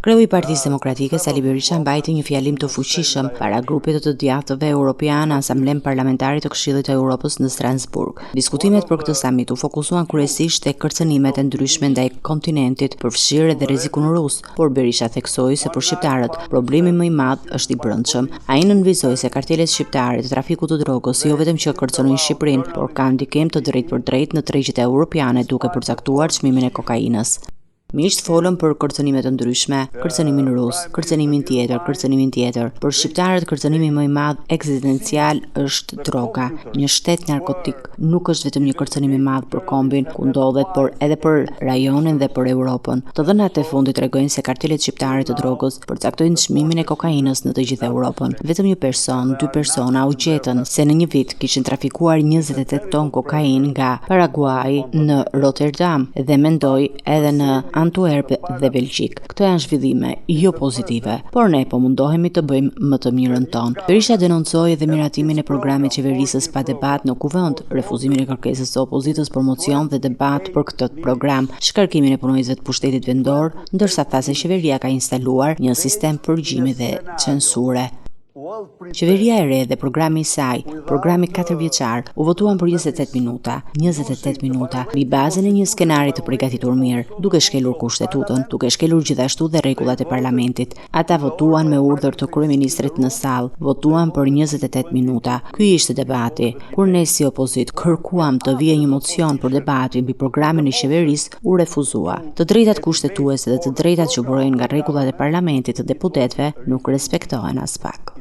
Kreu i Partisë Demokratike Sali Berisha mbajti një fjalim të fuqishëm para grupit të djathtëve europian në Asamblen Parlamentare të Këshillit të Europës në Strasburg. Diskutimet për këtë samit u fokusuan kryesisht tek kërcënimet e ndryshme ndaj kontinentit, përfshirë edhe rrezikun rus, por Berisha theksoi se për shqiptarët problemi më i madh është i brendshëm. Ai nënvizoi se kartelet shqiptare të trafikut të drogës jo vetëm që kërcënojnë Shqipërinë, por kanë ndikim të drejtpërdrejtë në tregjet europiane duke përcaktuar çmimin e kokainës. Miqt folën për kërcënime të ndryshme, kërcënimin rus, kërcënimin tjetër. Për shqiptarët kërcënimi më i madh ekzistencial është droga. Një shtet narkotik nuk është vetëm një kërcënim i madh për kombin ku ndodhet, por edhe për rajonin dhe për Europën. Të dhënat e fundit tregojnë se kartelet shqiptare të drogës përcaktojnë çmimin e kokainës në të gjithë Europën. Vetëm një person, 2 persona u gjetën se në një vit kishin trafikuar 28 ton kokainë nga Paraguay në Rotterdam dhe mendoi edhe në Antwerp dhe Belgjik. Këto janë zhvillime jo pozitive, por ne po mundohemi të bëjmë më të mirën tonë. Berisha denoncoi edhe miratimin e programit qeverisës pa debat në kuvend, refuzimin e kërkesës së opozitës për mocion dhe debat për këtë program, shkarkimin e punojësve të pushtetit vendor, ndërsa tha se qeveria ka instaluar një sistem përgjimi dhe censure. Qeveria e re dhe programi i saj, programi 4 vjeçar, u votuan për 28 minuta, mbi bazën e një skenari të përgatitur mirë, duke shkelur kushtetutën, duke shkelur gjithashtu dhe rregullat e parlamentit. Ata votuan me urdhër të kryeministrit në sallë, votuan për 28 minuta. Ky ishte debati. Kur ne si opozit kërkuam të vijë një mocion për debatin mbi programin e qeverisë, u refuzua. Të drejtat kushtetuese dhe të drejtat që burojnë nga rregullat e parlamentit të deputetëve nuk respektohen as pak.